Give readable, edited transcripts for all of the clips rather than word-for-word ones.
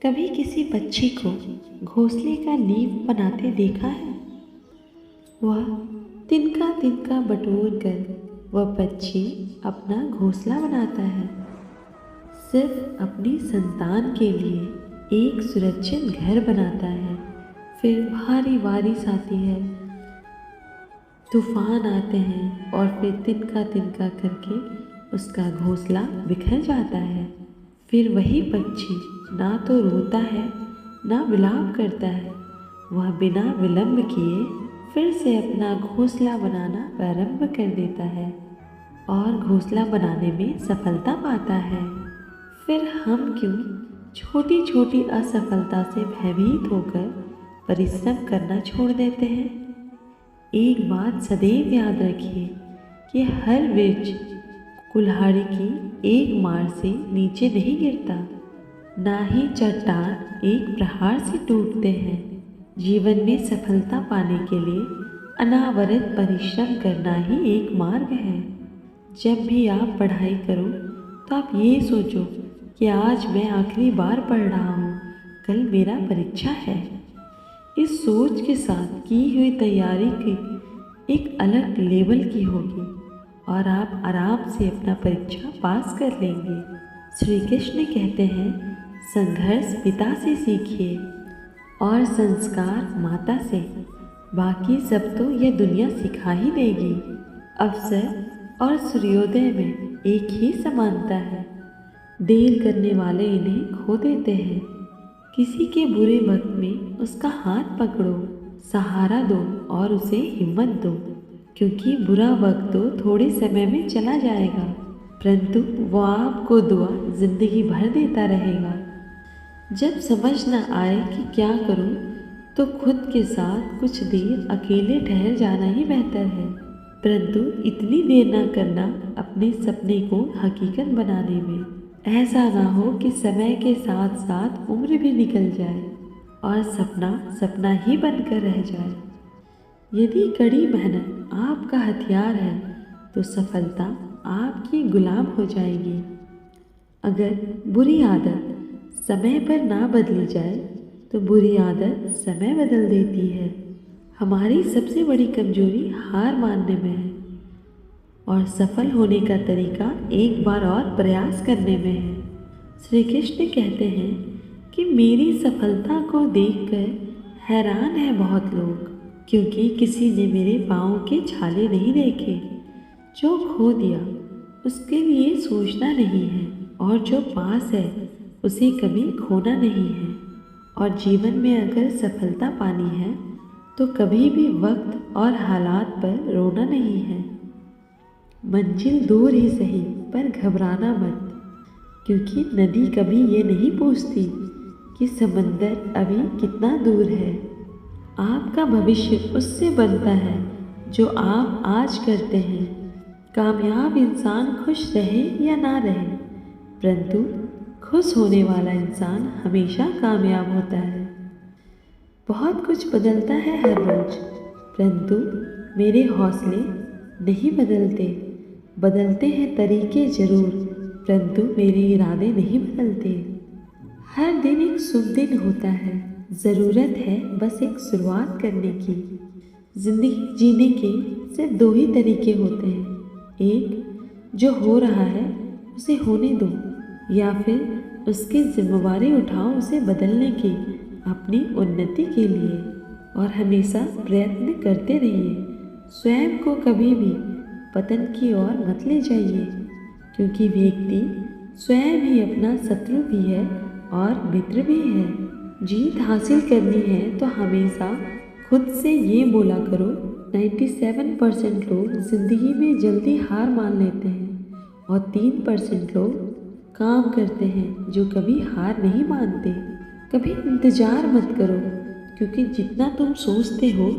कभी किसी पक्षी को घोंसले का नींव बनाते देखा है? वह तिनका तिनका बटोर कर वह पक्षी अपना घोंसला बनाता है, सिर्फ अपनी संतान के लिए एक सुरक्षित घर बनाता है। फिर भारी बारिश आती है, तूफान आते हैं और फिर तिनका तिनका करके उसका घोंसला बिखर जाता है। फिर वही पक्षी ना तो रोता है ना विलाप करता है, वह बिना विलंब किए फिर से अपना घोंसला बनाना प्रारंभ कर देता है और घोंसला बनाने में सफलता पाता है। फिर हम क्यों छोटी छोटी असफलता से भयभीत होकर परिश्रम करना छोड़ देते हैं? एक बात सदैव याद रखिए कि हर वृक्ष कुल्हाड़ी की एक मार से नीचे नहीं गिरता, ना ही चट्टान एक प्रहार से टूटते हैं। जीवन में सफलता पाने के लिए अनावरत परिश्रम करना ही एक मार्ग है। जब भी आप पढ़ाई करो तो आप ये सोचो कि आज मैं आखिरी बार पढ़ रहा हूँ, कल मेरा परीक्षा है। इस सोच के साथ की हुई तैयारी की एक अलग लेवल की होगी और आप आराम से अपना परीक्षा पास कर लेंगे। श्री कृष्ण कहते हैं, संघर्ष पिता से सीखिए और संस्कार माता से, बाकी सब तो यह दुनिया सिखा ही देगी। अवसर और सूर्योदय में एक ही समानता है। देर करने वाले इन्हें खो देते हैं। किसी के बुरे वक्त में उसका हाथ पकड़ो, सहारा दो और उसे हिम्मत दो, क्योंकि बुरा वक्त तो थोड़े समय में चला जाएगा, परंतु वो आपको दुआ जिंदगी भर देता रहेगा। जब समझ न आए कि क्या करूं, तो खुद के साथ कुछ देर अकेले ठहर जाना ही बेहतर है, परंतु इतनी देर ना करना अपने सपने को हकीकत बनाने में। ऐसा ना हो कि समय के साथ साथ उम्र भी निकल जाए और सपना सपना ही बनकर रह जाए। यदि कड़ी मेहनत आपका हथियार है तो सफलता आपकी गुलाम हो जाएगी। अगर बुरी आदत समय पर ना बदली जाए तो बुरी आदत समय बदल देती है। हमारी सबसे बड़ी कमजोरी हार मानने में है और सफल होने का तरीका एक बार और प्रयास करने में है। श्री कृष्ण कहते हैं कि मेरी सफलता को देखकर हैरान है बहुत लोग, क्योंकि किसी ने मेरे पाँव के छाले नहीं देखे। जो खो दिया उसके लिए सोचना नहीं है और जो पास है उसे कभी खोना नहीं है। और जीवन में अगर सफलता पानी है तो कभी भी वक्त और हालात पर रोना नहीं है। मंजिल दूर ही सही पर घबराना मत, क्योंकि नदी कभी ये नहीं पूछती कि समंदर अभी कितना दूर है। आपका भविष्य उससे बनता है जो आप आज करते हैं। कामयाब इंसान खुश रहे या ना रहे, परंतु खुश होने वाला इंसान हमेशा कामयाब होता है। बहुत कुछ बदलता है हर रोज, परंतु मेरे हौसले नहीं बदलते। बदलते हैं तरीके ज़रूर, परंतु मेरे इरादे नहीं बदलते। हर दिन एक शुभ दिन होता है, ज़रूरत है बस एक शुरुआत करने की। ज़िंदगी जीने के सिर्फ दो ही तरीके होते हैं, एक जो हो रहा है उसे होने दो, या फिर उसकी जिम्मेवारी उठाओ उसे बदलने की अपनी उन्नति के लिए। और हमेशा प्रयत्न करते रहिए। स्वयं को कभी भी पतन की ओर मत ले जाइए, क्योंकि व्यक्ति स्वयं ही अपना शत्रु भी है और मित्र भी है। जीत हासिल करनी है तो हमेशा खुद से ये बोला करो, 97% लोग जिंदगी में जल्दी हार मान लेते हैं और 3% लोग काम करते हैं जो कभी हार नहीं मानते। कभी इंतज़ार मत करो, क्योंकि जितना तुम सोचते हो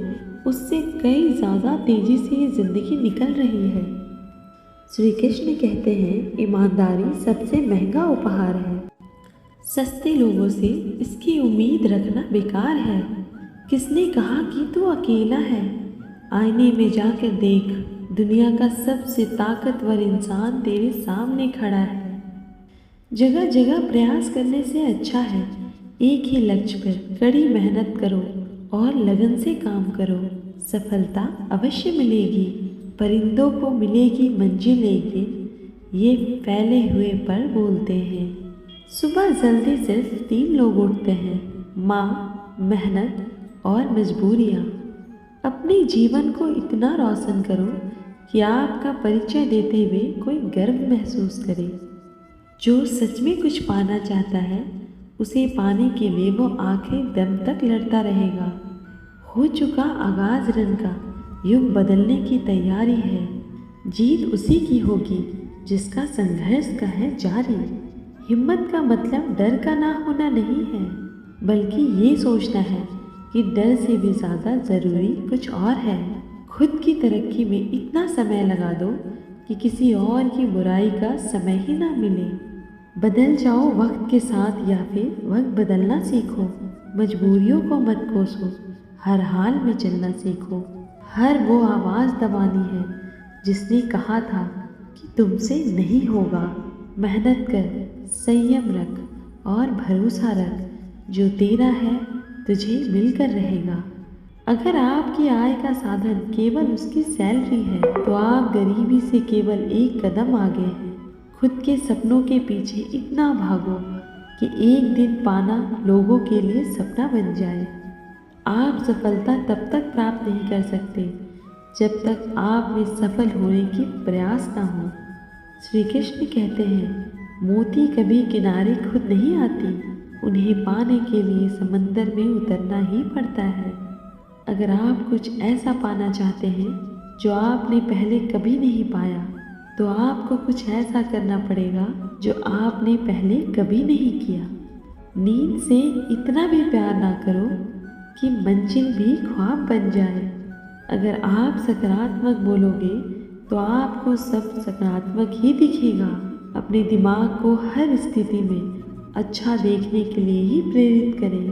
उससे कई ज़्यादा तेज़ी से ये ज़िंदगी निकल रही है। श्री कृष्ण कहते हैं, ईमानदारी सबसे महंगा उपहार है। सस्ते लोगों से इसकी उम्मीद रखना बेकार है। किसने कहा कि तू अकेला है? आईने में जाकर देख, दुनिया का सबसे ताकतवर इंसान तेरे सामने खड़ा है। जगह जगह प्रयास करने से अच्छा है एक ही लक्ष्य पर कड़ी मेहनत करो और लगन से काम करो। सफलता अवश्य मिलेगी। परिंदों को मिलेगी मंजिल एक दिन, ये फैले हुए पर बोलते हैं। सुबह जल्दी सिर्फ 3 लोग उठते हैं, माँ, मेहनत और मजबूरियाँ। अपने जीवन को इतना रोशन करो कि आपका परिचय देते हुए कोई गर्व महसूस करे। जो सच में कुछ पाना चाहता है, उसे पाने के लिए वो आखिरी दम तक लड़ता रहेगा। हो चुका आगाज रन का, युग बदलने की तैयारी है। जीत उसी की होगी जिसका संघर्ष का है जारी। हिम्मत का मतलब डर का ना होना नहीं है, बल्कि ये सोचना है कि डर से भी ज़्यादा ज़रूरी कुछ और है। खुद की तरक्की में इतना समय लगा दो कि किसी और की बुराई का समय ही ना मिले। बदल जाओ वक्त के साथ या फिर वक्त बदलना सीखो। मजबूरियों को मत कोसो, हर हाल में चलना सीखो। हर वो आवाज़ दबानी है जिसने कहा था कि तुमसे नहीं होगा। मेहनत कर, संयम रख और भरोसा रख, जो तेरा है तुझे मिलकर रहेगा। अगर आपकी आय का साधन केवल उसकी सैलरी है, तो आप गरीबी से केवल एक कदम आगे हैं। खुद के सपनों के पीछे इतना भागो कि एक दिन पाना लोगों के लिए सपना बन जाए। आप सफलता तब तक प्राप्त नहीं कर सकते जब तक आप में सफल होने की प्रयास ना हो। श्री कृष्ण कहते हैं, मोती कभी किनारे खुद नहीं आती, उन्हें पाने के लिए समंदर में उतरना ही पड़ता है। अगर आप कुछ ऐसा पाना चाहते हैं जो आपने पहले कभी नहीं पाया, तो आपको कुछ ऐसा करना पड़ेगा जो आपने पहले कभी नहीं किया। नींद से इतना भी प्यार ना करो कि मंजिल भी ख्वाब बन जाए। अगर आप सकारात्मक बोलोगे तो आपको सब सकारात्मक ही दिखेगा। अपने दिमाग को हर स्थिति में अच्छा देखने के लिए ही प्रेरित करें।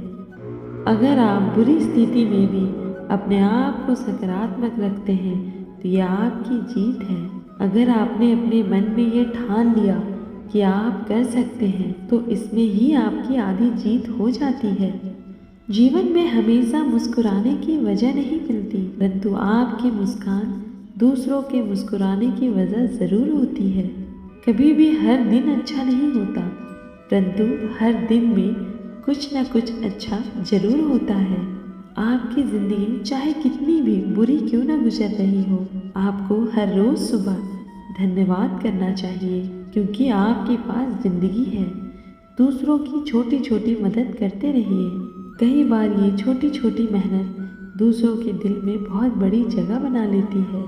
अगर आप बुरी स्थिति में भी अपने आप को सकारात्मक रखते हैं तो यह आपकी जीत है। अगर आपने अपने मन में यह ठान लिया कि आप कर सकते हैं, तो इसमें ही आपकी आधी जीत हो जाती है। जीवन में हमेशा मुस्कुराने की वजह नहीं मिलती, परंतु आपकी मुस्कान दूसरों के मुस्कुराने की वजह ज़रूर होती है। कभी भी हर दिन अच्छा नहीं होता, परंतु हर दिन में कुछ न कुछ अच्छा जरूर होता है। आपकी ज़िंदगी चाहे कितनी भी बुरी क्यों न गुजर रही हो, आपको हर रोज़ सुबह धन्यवाद करना चाहिए, क्योंकि आपके पास ज़िंदगी है। दूसरों की छोटी छोटी मदद करते रहिए। कई बार ये छोटी छोटी मेहनत दूसरों के दिल में बहुत बड़ी जगह बना लेती है।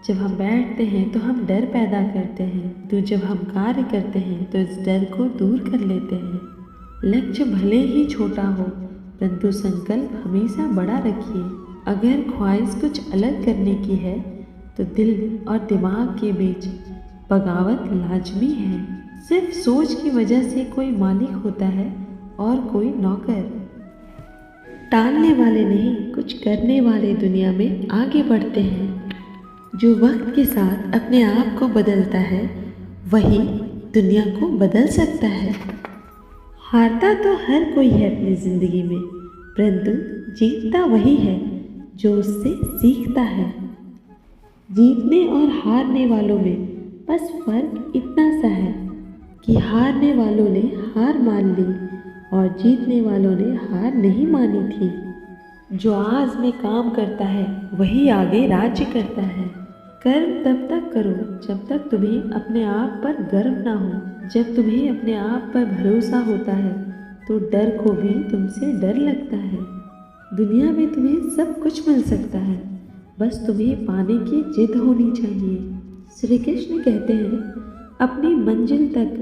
जब हम बैठते हैं तो हम डर पैदा करते हैं, तो जब हम कार्य करते हैं तो इस डर को दूर कर लेते हैं। लक्ष्य भले ही छोटा हो, परंतु संकल्प हमेशा बड़ा रखिए। अगर ख्वाहिश कुछ अलग करने की है तो दिल और दिमाग के बीच बगावत लाजमी है। सिर्फ सोच की वजह से कोई मालिक होता है और कोई नौकर। टालने वाले नहीं, कुछ करने वाले दुनिया में आगे बढ़ते हैं। जो वक्त के साथ अपने आप को बदलता है, वही दुनिया को बदल सकता है। हारता तो हर कोई है अपनी ज़िंदगी में, परंतु जीतता वही है जो उससे सीखता है। जीतने और हारने वालों में बस फर्क इतना सा है कि हारने वालों ने हार मान ली और जीतने वालों ने हार नहीं मानी थी। जो आज में काम करता है वही आगे राज्य करता है। कर्म तब तक करो जब तक तुम्हें अपने आप पर गर्व ना हो। जब तुम्हें अपने आप पर भरोसा होता है तो डर को भी तुमसे डर लगता है। दुनिया में तुम्हें सब कुछ मिल सकता है, बस तुम्हें पाने की जिद होनी चाहिए। श्री कृष्ण कहते हैं, अपनी मंजिल तक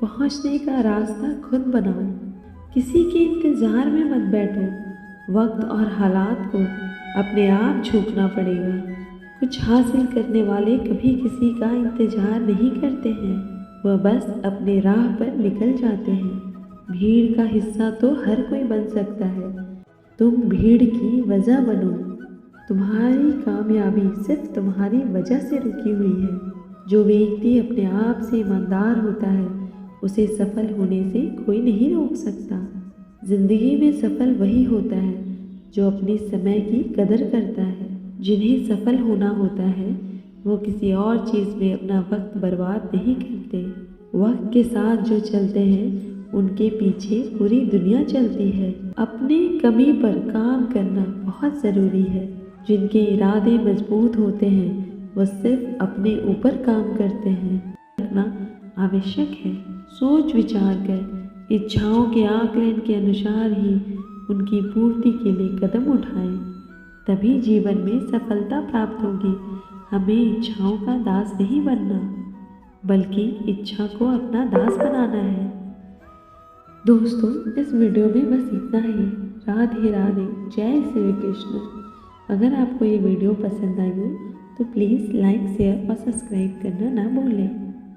पहुंचने का रास्ता खुद बनाओ। किसी के इंतज़ार में मत बैठो। वक्त और हालात को अपने आप झुकना पड़ेगा। कुछ हासिल करने वाले कभी किसी का इंतज़ार नहीं करते हैं, वह बस अपने राह पर निकल जाते हैं। भीड़ का हिस्सा तो हर कोई बन सकता है, तुम भीड़ की वजह बनो। तुम्हारी कामयाबी सिर्फ तुम्हारी वजह से रुकी हुई है। जो व्यक्ति अपने आप से ईमानदार होता है, उसे सफल होने से कोई नहीं रोक सकता। जिंदगी में सफल वही होता है जो अपने समय की कदर करता है। जिन्हें सफल होना होता है वो किसी और चीज़ में अपना वक्त बर्बाद नहीं करते। वक्त के साथ जो चलते हैं उनके पीछे पूरी दुनिया चलती है। अपनी कमी पर काम करना बहुत ज़रूरी है। जिनके इरादे मजबूत होते हैं वो सिर्फ अपने ऊपर काम करते हैं। रखना आवश्यक है। सोच विचार कर इच्छाओं के आकलन के अनुसार ही उनकी पूर्ति के लिए कदम उठाएं, तभी जीवन में सफलता प्राप्त होगी। हमें इच्छाओं का दास नहीं बनना, बल्कि इच्छा को अपना दास बनाना है। दोस्तों, इस वीडियो में बस इतना ही। राधे राधे, जय श्री कृष्ण। अगर आपको ये वीडियो पसंद आई हो तो प्लीज़ लाइक, शेयर और सब्सक्राइब करना ना भूलें।